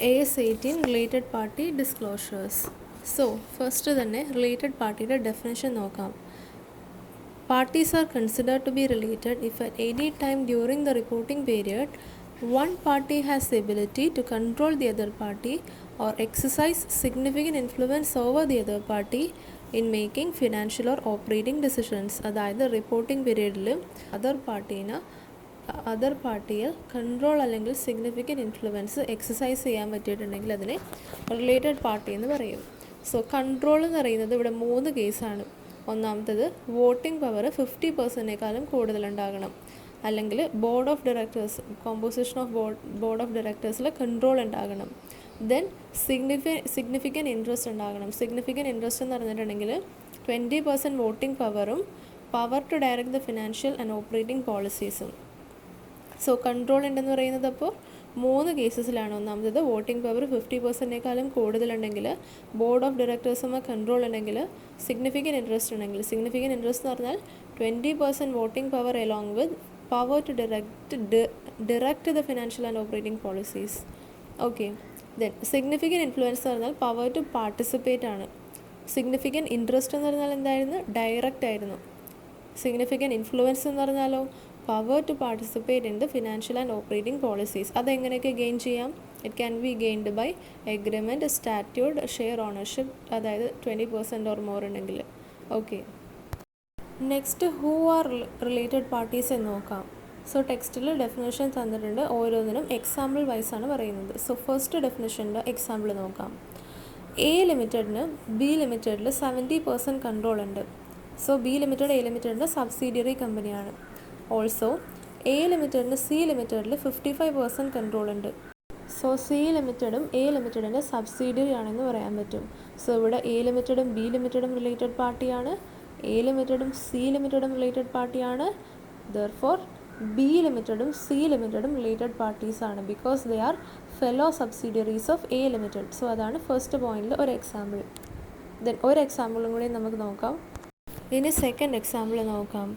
AS18 related party disclosures. So first തന്നെ related partyയുടെ definition നോക്കാം. Parties are considered to be related if at any time during the reporting period one party has the ability to control the other party or exercise significant influence over the other party in making financial or operating decisions. അതായത് reporting പീരീഡിൽ other പാർട്ടിയിൽ control അല്ലെങ്കിൽ significant influence exercise ചെയ്യാൻ പറ്റിയിട്ടുണ്ടെങ്കിൽ അതിനെ related party എന്ന് പറയും. So control എന്ന് പറയുന്നത് ഇവിടെ 3 കേസാണ്. ഒന്നാമത്തത് വോട്ടിംഗ് പവർ 50%-നേക്കാളും കൂടുതലുണ്ടാകണം, അല്ലെങ്കിൽ board of directors composition of board of ഡയറക്ടേഴ്സിൽ കൺട്രോൾ ഉണ്ടാകണം. ദെൻ സിഗ്നിഫിക്കൻറ്റ് ഇൻട്രസ്റ്റ് ഉണ്ടാകണം. സിഗ്നിഫിക്കൻറ്റ് ഇൻട്രസ്റ്റ് എന്ന് പറഞ്ഞിട്ടുണ്ടെങ്കിൽ 20% വോട്ടിംഗ് പവറും power to direct the financial and operating പോളിസീസും. സോ കൺട്രോൾ ഉണ്ടെന്ന് പറയുന്നത് അപ്പോൾ 3 കേസസിലാണ്. ഒന്നാമത് വോട്ടിംഗ് പവർ 50%-നേക്കാളും കൂടുതലുണ്ടെങ്കിൽ, ബോർഡ് ഓഫ് ഡയറക്ടേഴ്സുമായി കൺട്രോൾ ഉണ്ടെങ്കിൽ, സിഗ്നിഫിക്കൻറ്റ് ഇൻട്രസ്റ്റ് ഉണ്ടെങ്കിൽ. സിഗ്നിഫിക്കൻറ്റ് ഇൻട്രസ്റ്റ് എന്ന് പറഞ്ഞാൽ 20% voting power along with power to direct the financial and operating policies. Okay. Then significant influence എന്ന് പറഞ്ഞാൽ പവർ ടു പാർട്ടിസിപ്പേറ്റ് ആണ്. സിഗ്നിഫിക്കൻറ്റ് ഇൻട്രസ്റ്റ് എന്ന് പറഞ്ഞാൽ എന്തായിരുന്നു? ഡയറക്റ്റ് ആയിരുന്നു. സിഗ്നിഫിക്കൻറ്റ് ഇൻഫ്ലുവൻസ് എന്ന് പറഞ്ഞാലോ power to participate in the financial and operating policies. അതെങ്ങനെയൊക്കെ ഗെയിൻ ചെയ്യാം? It can be gained by agreement, statute, share ownership, അതായത് 20% ഓർ മോർ ഉണ്ടെങ്കിൽ. Okay. Next who are related parties എന്ന് നോക്കാം. സോ ടെക്സ്റ്റിൽ ഡെഫിനേഷൻ തന്നിട്ടുണ്ട്. ഓരോന്നിനും എക്സാമ്പിൾ വൈസാണ് പറയുന്നത്. സോ ഫസ്റ്റ് ഡെഫിനേഷൻ്റെ എക്സാമ്പിൾ നോക്കാം. എ ലിമിറ്റഡിന് ബി ലിമിറ്റഡിൽ 70% കൺട്രോൾ ഉണ്ട്. സോ ബി ലിമിറ്റഡ് എ ലിമിറ്റഡിൻ്റെ സബ്സിഡിയറി കമ്പനിയാണ്. ഓൾസോ എ ലിമിറ്റഡിന് സി ലിമിറ്റഡിൽ 55% കൺട്രോൾ ഉണ്ട്. സോ സി ലിമിറ്റഡും എ ലിമിറ്റഡിൻ്റെ സബ്സിഡിയറി ആണെന്ന് പറയാൻ പറ്റും. സോ ഇവിടെ എ ലിമിറ്റഡും ബി ലിമിറ്റഡും റിലേറ്റഡ് പാർട്ടിയാണ്, എ ലിമിറ്റഡും സി ലിമിറ്റഡും റിലേറ്റഡ് പാർട്ടിയാണ്. ദെർഫോർ ബി ലിമിറ്റഡും സി ലിമിറ്റഡും റിലേറ്റഡ് പാർട്ടീസ് ആണ്, because they are fellow subsidiaries of A limited. So അതാണ് ഫസ്റ്റ് പോയിന്റിൽ ഒരു എക്സാമ്പിൾ. ദെൻ ഒരു എക്സാമ്പിളും കൂടി നമുക്ക് നോക്കാം. ഇനി സെക്കൻഡ് എക്സാമ്പിൾ നോക്കാം.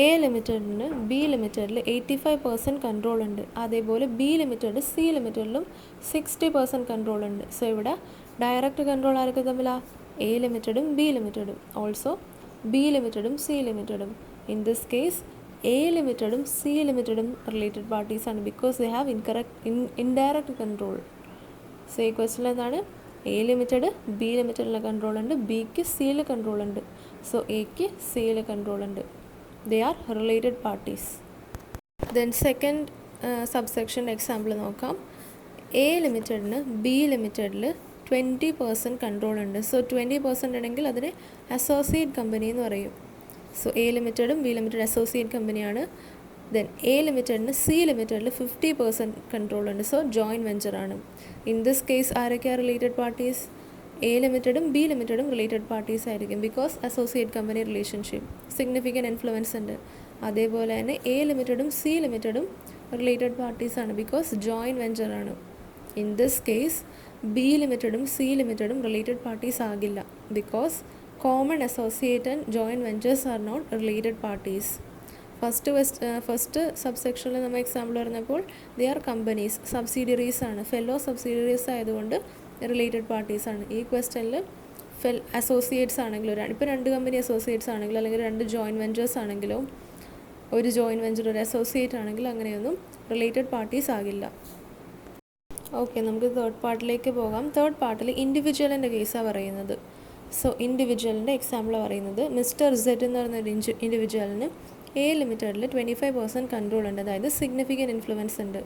എ ലിമിറ്റഡിന് ബി ലിമിറ്റഡിൽ 85% കൺട്രോൾ ഉണ്ട്. അതേപോലെ ബി ലിമിറ്റഡ് സി ലിമിറ്റഡിലും 60% കൺട്രോൾ ഉണ്ട്. സോ ഇവിടെ ഡയറക്റ്റ് കൺട്രോൾ ആരൊക്കെ തമ്മിലാണ്? എ ലിമിറ്റഡും ബി ലിമിറ്റഡും. ഓൾസോ ബി ലിമിറ്റഡും സി ലിമിറ്റഡും. ഇൻ ദിസ് കേസ് എ ലിമിറ്റഡും സി ലിമിറ്റഡും റിലേറ്റഡ് പാർട്ടീസാണ്, because they have indirect control. So ഈ ക്വസ്റ്റ്യൻ എന്താണ്? എ ലിമിറ്റഡ് ബി ലിമിറ്റഡിലെ കൺട്രോൾ ഉണ്ട്, ബിക്ക് സിയിൽ കൺട്രോൾ ഉണ്ട്. സോ എക്ക് സിയിൽ കൺട്രോൾ ഉണ്ട്. They are related parties. Then second subsection example നോക്കാം. എ ലിമിറ്റഡിന് ബി ലിമിറ്റഡിൽ 20% കൺട്രോൾ ഉണ്ട്. സോ 20% ഉണ്ടെങ്കിൽ അതിന് അസോസിയേറ്റ് കമ്പനി എന്ന് പറയും. സോ എ ലിമിറ്റഡും ബി ലിമിറ്റഡ് അസോസിയേറ്റ് കമ്പനിയാണ്. ദെൻ എ ലിമിറ്റഡിന് സി ലിമിറ്റഡിൽ 50% കൺട്രോൾ ഉണ്ട്. സോ ജോയിൻറ്റ് വെഞ്ചറാണ്. ഇൻ ദിസ് കേസ് ആരൊക്കെയാണ് റിലേറ്റഡ് പാർട്ടീസ്? എ ലിമിറ്റഡും ബി ലിമിറ്റഡും റിലേറ്റഡ് പാർട്ടീസ് ആയിരിക്കും, because associate company relationship, significant influence ഉണ്ട്. അതേപോലെ തന്നെ എ ലിമിറ്റഡും സി ലിമിറ്റഡും റിലേറ്റഡ് പാർട്ടീസാണ്, ബിക്കോസ് ജോയിൻറ്റ് വെഞ്ചറാണ്. ഇൻ ദിസ് കേസ് ബി ലിമിറ്റഡും സി ലിമിറ്റഡും റിലേറ്റഡ് പാർട്ടീസ് ആകില്ല, because common associate and joint ventures are not related parties. First സബ്സെക്ഷനിൽ നമ്മൾ എക്സാമ്പിൾ പറഞ്ഞപ്പോൾ ദേ ആർ കമ്പനീസ്, സബ്സിഡിയറീസ് ആണ്, ഫെല്ലോ സബ്സിഡിയറീസ് ആയതുകൊണ്ട് റിലേറ്റഡ് പാർട്ടീസാണ്. ഈ ക്വസ്റ്റനിൽ അസോസിയേറ്റ്സ് ആണെങ്കിലോ, ഇപ്പോൾ 2 കമ്പനി അസോസിയേറ്റ്സ് ആണെങ്കിലോ, അല്ലെങ്കിൽ 2 ജോയിൻറ്റ് വെഞ്ചേഴ്സ് ആണെങ്കിലോ, ഒരു ജോയിൻറ്റ് വെഞ്ചർ ഒരു അസോസിയേറ്റ് ആണെങ്കിലോ അങ്ങനെയൊന്നും റിലേറ്റഡ് പാർട്ടീസ് ആകില്ല. ഓക്കെ, നമുക്ക് തേർഡ് പാർട്ടിലേക്ക് പോകാം. തേർഡ് പാർട്ടിൽ ഇൻഡിവിജ്വലിൻ്റെ കേസാണ് പറയുന്നത്. സോ ഇൻഡിവിജ്വലിൻ്റെ എക്സാമ്പിളാണ് പറയുന്നത്. മിസ്റ്റർ സെഡ് എന്ന് പറയുന്ന ഇൻഡിവിജ്വലിന് എ ലിമിറ്റഡിൽ 25% കൺട്രോൾ ഉണ്ട്, അതായത് സിഗ്നിഫിക്കൻറ്റ് ഇൻഫ്ലുവൻസ് ഉണ്ട്.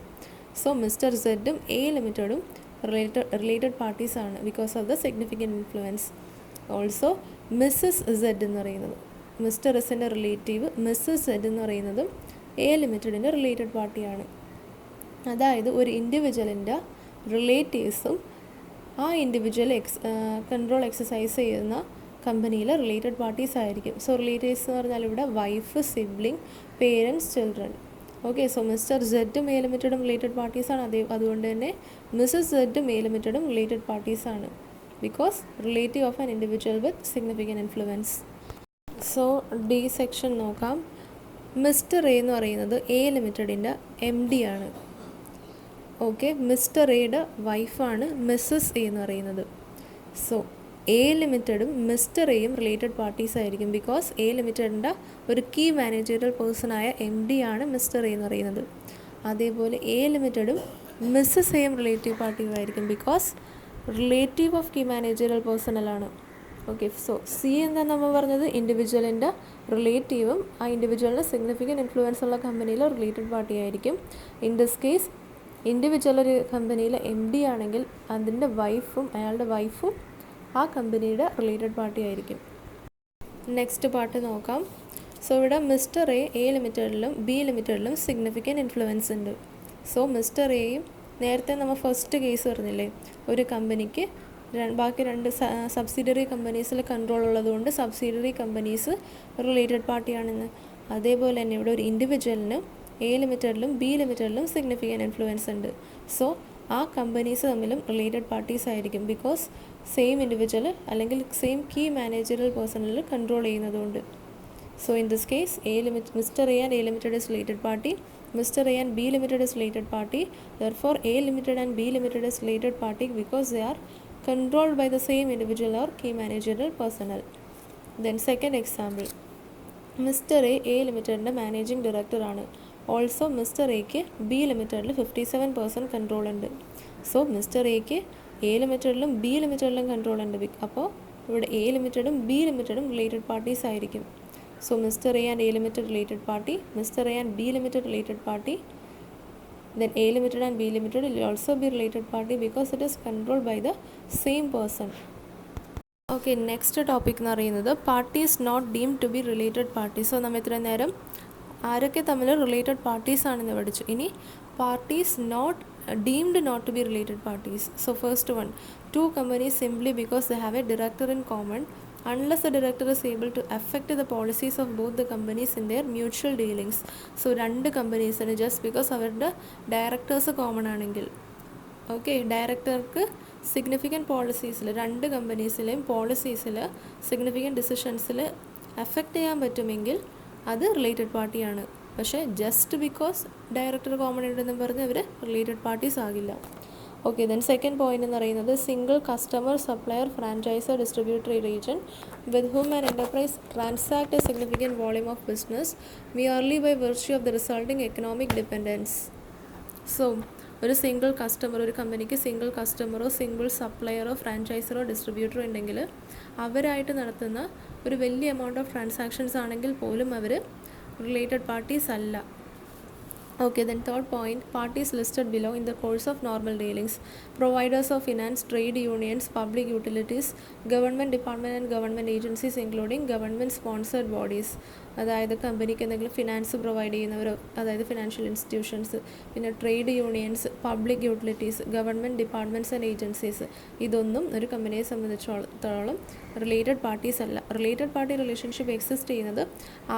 സോ മിസ്റ്റർ സെഡും എ ലിമിറ്റഡും റിലേറ്റഡ് പാർട്ടീസ് ആണ്, because of the significant influence. Also missus Z എന്ന് പറയുന്നത്, മിസ്റ്റർ എസിൻ്റെ റിലേറ്റീവ് മിസ്സസ് സെഡ് എന്ന് പറയുന്നതും എ ലിമിറ്റഡിൻ്റെ റിലേറ്റഡ് പാർട്ടിയാണ്. അതായത് ഒരു ഇൻഡിവിജ്വലിൻ്റെ റിലേറ്റീവ്സും ആ ഇൻഡിവിജ്വൽ കൺട്രോൾ എക്സസൈസ് ചെയ്യുന്ന കമ്പനിയിൽ റിലേറ്റഡ് പാർട്ടീസ് ആയിരിക്കും. സോ റിലേറ്റീവ്സ് എന്ന് പറഞ്ഞാൽ ഇവിടെ wife, sibling, parents, children. Okay, so mister സെഡും എ ലിമിറ്റഡും റിലേറ്റഡ് പാർട്ടീസാണ്. അതുകൊണ്ട് തന്നെ മിസ്സസ് സെഡും എ ലിമിറ്റഡും റിലേറ്റഡ് പാർട്ടീസാണ്, because relative of an individual with significant influence. So D section നോക്കാം. മിസ്റ്റർ എ എന്ന് പറയുന്നത് എ ലിമിറ്റഡിൻ്റെ MD ആണ്. ഓക്കെ, മിസ്റ്റർ എയുടെ വൈഫാണ് മിസ്സസ് എ എന്ന് പറയുന്നത്. സോ എ ലിമിറ്റഡും മിസ്റ്റർ എയും റിലേറ്റഡ് പാർട്ടീസ് ആയിരിക്കും. ബിക്കോസ് എ ലിമിറ്റഡിൻ്റെ ഒരു കീ മാനേജറിയൽ പേഴ്സണായ MD ആണ് മിസ്റ്റർ എ എന്ന് പറയുന്നത്. അതേപോലെ എ ലിമിറ്റഡും മിസ്സസ് എയും റിലേറ്റീവ് പാർട്ടിയുമായിരിക്കും. Because relative of key managerial പേഴ്സണലാണ്. ഓക്കെ, സോ സി എന്താ നമ്മൾ പറഞ്ഞത്, ഇൻഡിവിജ്വലിൻ്റെ റിലേറ്റീവും ആ ഇൻഡിവിജ്വലിന് സിഗ്നിഫിക്കൻറ്റ് ഇൻഫ്ലുവൻസ് ഉള്ള കമ്പനിയിലെ റിലേറ്റഡ് പാർട്ടി ആയിരിക്കും. ഇൻ ദിസ് കേസ് ഇൻഡിവിജ്വൽ ഒരു കമ്പനിയിലെ MD ആണെങ്കിൽ അതിൻ്റെ അയാളുടെ വൈഫും ആ കമ്പനിയുടെ റിലേറ്റഡ് പാർട്ടി ആയിരിക്കും. നെക്സ്റ്റ് പാർട്ട് നോക്കാം. സോ ഇവിടെ മിസ്റ്റർ എ ലിമിറ്റഡിലും ബി ലിമിറ്റഡിലും സിഗ്നിഫിക്കൻറ്റ് ഇൻഫ്ലുവൻസ് ഉണ്ട്. സോ മിസ്റ്റർ എയും നേരത്തെ നമ്മൾ ഫസ്റ്റ് കേസ് പറഞ്ഞില്ലേ, ഒരു കമ്പനിക്ക് ബാക്കി 2 സബ്സിഡിയറി കമ്പനീസിൽ കൺട്രോൾ ഉള്ളതുകൊണ്ട് സബ്സിഡിയറി കമ്പനീസ് റിലേറ്റഡ് പാർട്ടിയാണെന്ന്. അതേപോലെ തന്നെ ഇവിടെ ഒരു ഇൻഡിവിജ്വലിന് എ ലിമിറ്റഡിലും ബി ലിമിറ്റഡിലും സിഗ്നിഫിക്കൻറ്റ് ഇൻഫ്ലുവൻസ് ഉണ്ട്. സോ ആ കമ്പനീസ് തമ്മിലും റിലേറ്റഡ് പാർട്ടീസ് ആയിരിക്കും. ബിക്കോസ് സെയിം ഇൻഡിവിജ്വൽ അല്ലെങ്കിൽ സെയിം കീ മാനേജറിയൽ പേഴ്സണിൽ കൺട്രോൾ ചെയ്യുന്നതുകൊണ്ട്. So in this case mister A and A limited is related party, mister A and B limited is related party. Therefore A limited and B limited is related party because they are controlled by the same individual or key managerial personnel. Then second example, mister A ലിമിറ്റഡിൻ്റെ managing ഡയറക്ടറാണ്. Also mister എക്ക് B ലിമിറ്റഡിൽ 57% control ഉണ്ട്. So mister എക്ക് A ലിമിറ്റഡിലും B ലിമിറ്റഡിലും control ഉണ്ട്. അപ്പോൾ ഇവിടെ എ ലിമിറ്റഡും ബി ലിമിറ്റഡും റിലേറ്റഡ് പാർട്ടീസ് ആയിരിക്കും. So mister A and A limited related party, mister A and B limited related party, then A limited and B limited will also be related party because it is controlled by the same person. Okay, next topic എന്ന് പറയുന്നത് parties not deemed to be related parties. So നമ്മൾ ഇത്രയും നേരം ആരൊക്കെ തമ്മിൽ related parties ആണെന്ന് പഠിച്ചു. ഇനി parties deemed not to be related parties. So first one, 2 companies simply because they have a director in common unless the director is able to affect the policies of both the companies in their mutual dealings. So 2 കമ്പനീസിന് just because അവരുടെ directors common ആണെങ്കിൽ, okay, ഡയറക്ടർക്ക് significant പോളിസീസിൽ 2 കമ്പനീസിലെയും പോളിസീസിൽ significant ഡിസിഷൻസിൽ affect ചെയ്യാൻ പറ്റുമെങ്കിൽ അത് related പാർട്ടിയാണ്. പക്ഷേ just because director common ഉണ്ടെന്ന് പറഞ്ഞ് അവർ റിലേറ്റഡ് പാർട്ടീസ് ആകില്ല. ഓക്കെ, ദെൻ സെക്കൻഡ് പോയിന്റ് എന്ന് പറയുന്നത് single customer, supplier, franchiser, distributor or region with whom an enterprise transact a significant volume of business merely by virtue of the resulting economic dependence. So ഒരു single customer, ഒരു കമ്പനിക്ക് single കസ്റ്റമറോ single സപ്ലയറോ ഫ്രാഞ്ചൈസറോ ഡിസ്ട്രിബ്യൂട്ടറോ ഉണ്ടെങ്കിൽ അവരായിട്ട് നടത്തുന്ന ഒരു വലിയ എമൗണ്ട് ഓഫ് ട്രാൻസാക്ഷൻസ് ആണെങ്കിൽ പോലും അവർ റിലേറ്റഡ് പാർട്ടീസ് അല്ല. Okay, then third point, parties listed below in the course of normal dealings, providers of finance, trade unions, public utilities, government department and government agencies including government sponsored bodies. അതായത് കമ്പനിക്ക് എന്തെങ്കിലും finance provide ചെയ്യുന്നവർ, അതായത് financial institutions, പിന്നെ trade unions, public utilities, government departments and agencies, ഇതൊന്നും ഒരു കമ്പനിയെ സംബന്ധിച്ചിടത്തോളം റിലേറ്റഡ് പാർട്ടീസ് അല്ല. റിലേറ്റഡ് പാർട്ടി റിലേഷൻഷിപ്പ് എക്സിസ്റ്റ് ചെയ്യുന്നത്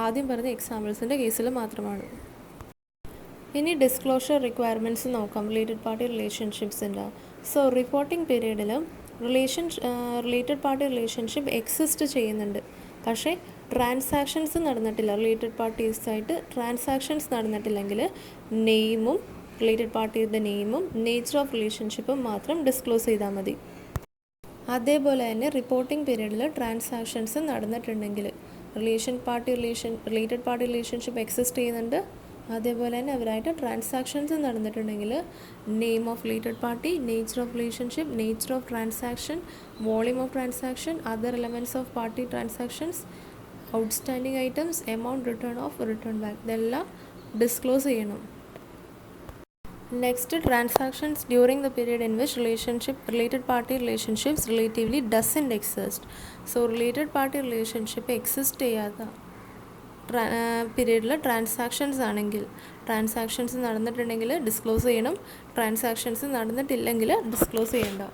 ആദ്യം പറഞ്ഞ എക്സാമ്പിൾസിൻ്റെ കേസിൽ മാത്രമാണ്. ഇനി ഡിസ്ക്ലോഷർ റിക്വയർമെൻറ്റ്സ് നോക്കാം റിലേറ്റഡ് പാർട്ടി റിലേഷൻഷിപ്സിൻ്റെ. സോ റിപ്പോർട്ടിംഗ് പീരീഡിൽ റിലേറ്റഡ് പാർട്ടി റിലേഷൻഷിപ്പ് എക്സിസ്റ്റ് ചെയ്യുന്നുണ്ട്, പക്ഷേ ട്രാൻസാക്ഷൻസ് നടന്നിട്ടില്ല. റിലേറ്റഡ് പാർട്ടീസായിട്ട് ട്രാൻസാക്ഷൻസ് നടന്നിട്ടില്ലെങ്കിൽ നെയിമും റിലേറ്റഡ് പാർട്ടിയുടെ നെയിമും നേച്ചർ ഓഫ് റിലേഷൻഷിപ്പും മാത്രം ഡിസ്ക്ലോസ് ചെയ്താൽ മതി. അതേപോലെ തന്നെ റിപ്പോർട്ടിംഗ് പീരീഡിൽ ട്രാൻസാക്ഷൻസ് നടന്നിട്ടുണ്ടെങ്കിൽ റിലേറ്റഡ് പാർട്ടി റിലേഷൻഷിപ്പ് എക്സിസ്റ്റ് ചെയ്യുന്നുണ്ട്. അതേപോലെ തന്നെ അവരായിട്ട് ട്രാൻസാക്ഷൻസ് നടന്നിട്ടുണ്ടെങ്കിൽ name of related party, nature of relationship, nature of transaction, volume of transaction, other elements of party transactions, outstanding items, amount written off, written back, ഇതെല്ലാം disclose ചെയ്യണം. Next, transactions during the period in which related party relationships relatively doesn't exist. So related party relationship exist ചെയ്യാത്ത പീരീഡിൽ transactions ആണെങ്കിൽ, transactions നടന്നിട്ടുണ്ടെങ്കിൽ disclose ചെയ്യണം, transactions നടന്നിട്ടില്ലെങ്കിൽ disclose ചെയ്യണ്ട.